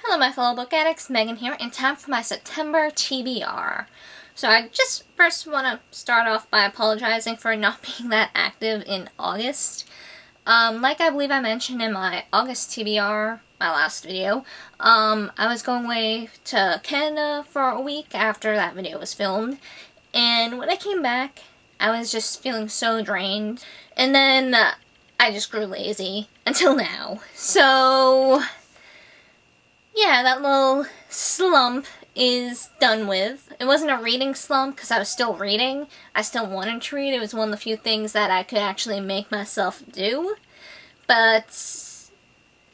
Hello my fellow book addicts, Megan here, and time for my September TBR. So I just first want to start off by apologizing for not being that active in August. Like I believe I mentioned in my August TBR, my last video, I was going away to Canada for a week after that video was filmed, and when I came back, I was just feeling so drained, and then I just grew lazy until now. So yeah, that little slump is done with. It wasn't a reading slump because I was still reading. I still wanted to read. It was one of the few things that I could actually make myself do. But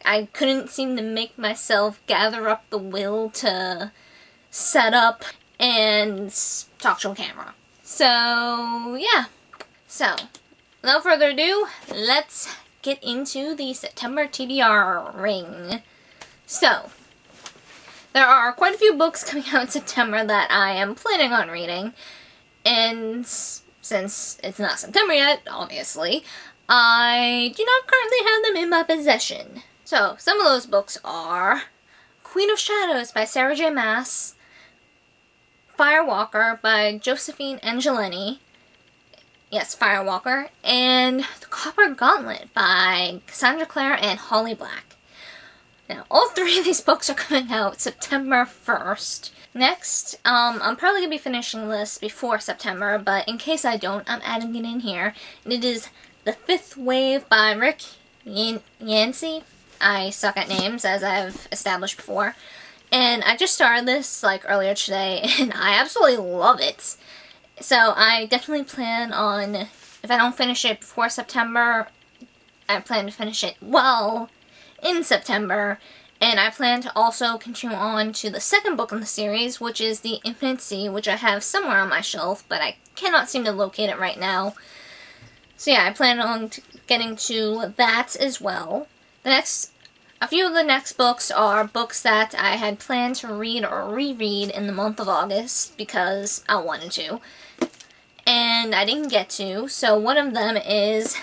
I couldn't seem to make myself gather up the will to set up and talk to a camera. So yeah. So, without further ado, let's get into the September TBR ring. So, there are quite a few books coming out in September that I am planning on reading, and since it's not September yet, obviously, I do not currently have them in my possession. So, some of those books are Queen of Shadows by Sarah J. Maas, Firewalker by Josephine Angelini, yes, Firewalker, and The Copper Gauntlet by Cassandra Clare and Holly Black. Now, all three of these books are coming out September 1st. Next, I'm probably going to be finishing this before September, but in case I don't, I'm adding it in here. And it is The Fifth Wave by Rick Yancey. I suck at names, as I've established before. And I just started this, earlier today, and I absolutely love it. So I definitely plan on, if I don't finish it before September, I plan to finish it well in September, and I plan to also continue on to the second book in the series, which is The Infinite Sea, which I have somewhere on my shelf, but I cannot seem to locate it right now. So yeah, I plan on getting to that as well. A few of the next books are books that I had planned to read or reread in the month of August, because I wanted to, and I didn't get to. So one of them is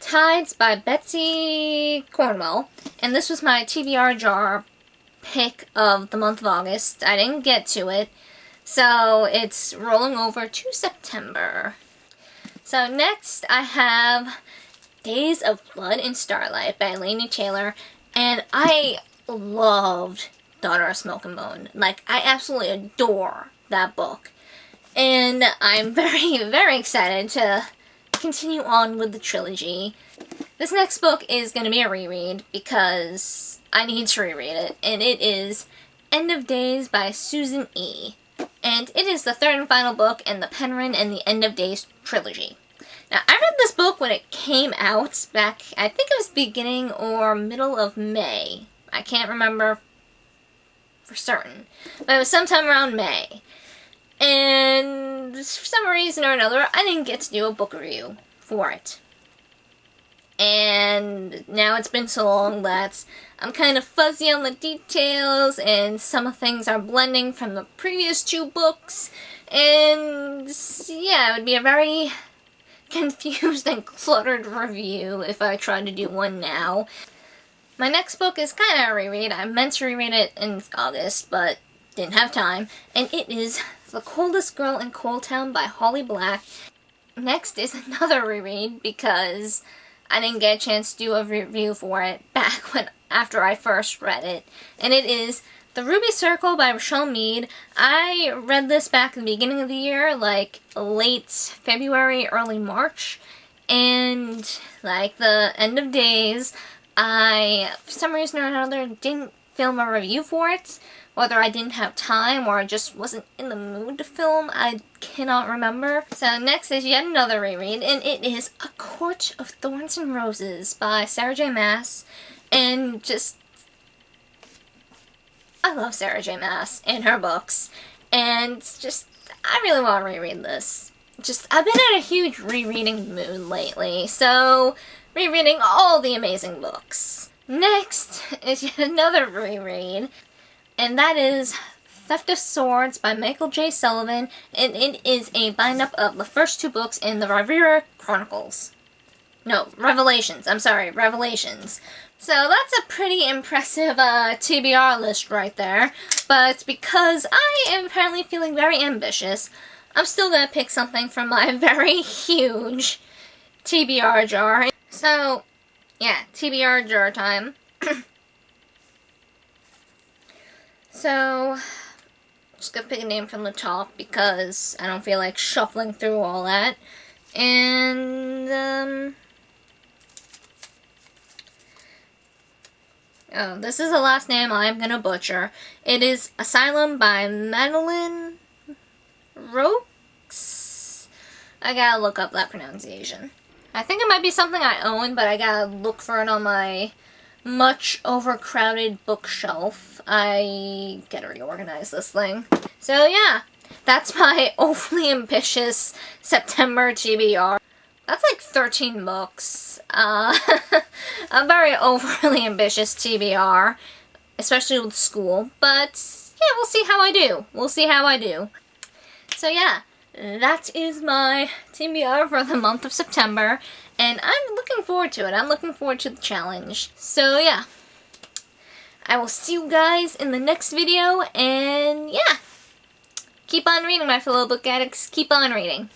Tides by Betsy Cornwell, and this was my TBR jar pick of the month of August. I didn't get to it, so it's rolling over to September. So next I have Days of Blood and Starlight by Laini Taylor, and I loved Daughter of Smoke and Bone. I absolutely adore that book, and I'm very, very excited to continue on with the trilogy. This next book is going to be a reread because I need to reread it, and it is End of Days by Susan E. And it is the third and final book in the Penryn and the End of Days trilogy. Now, I read this book when it came out back, I think it was beginning or middle of May. I can't remember for certain, but it was sometime around May. And for some reason or another, I didn't get to do a book review for it. And now it's been so long that I'm kind of fuzzy on the details, and some things are blending from the previous two books. And yeah, it would be a very confused and cluttered review if I tried to do one now. My next book is kind of a reread. I meant to reread it in August, but didn't have time. And it is The Coldest Girl in Coal Town by Holly Black. Next is another reread because I didn't get a chance to do a review for it back after I first read it. And it is The Ruby Circle by Rochelle Mead. I read this back at the beginning of the year, late February, early March. And the End of Days, I, for some reason or another, didn't film a review for it. Whether I didn't have time or just wasn't in the mood to film, I cannot remember. So next is yet another reread, and it is A Court of Thorns and Roses by Sarah J. Maas. And I love Sarah J. Maas and her books. And I really want to reread this. I've been in a huge rereading mood lately, so rereading all the amazing books. Next is yet another reread, and that is Theft of Swords by Michael J. Sullivan, and it is a bind-up of the first two books in the Rivera Chronicles. No, Revelations. I'm sorry, Revelations. So that's a pretty impressive TBR list right there. But because I am apparently feeling very ambitious, I'm still going to pick something from my very huge TBR jar. So, yeah, TBR jar time. So, just gonna pick a name from the top because I don't feel like shuffling through all that. And, oh, this is the last name I'm gonna butcher. It is Asylum by Madeline Rokes? I gotta look up that pronunciation. I think it might be something I own, but I gotta look for it on my much overcrowded bookshelf. I gotta reorganize this thing. So yeah, that's my overly ambitious September TBR. That's like 13 books. A very overly ambitious TBR, especially with school. But yeah, we'll see how I do. We'll see how I do. So yeah, that is my TBR for the month of September. And I'm looking forward to it. I'm looking forward to the challenge. So yeah, I will see you guys in the next video. And yeah, keep on reading, my fellow book addicts. Keep on reading.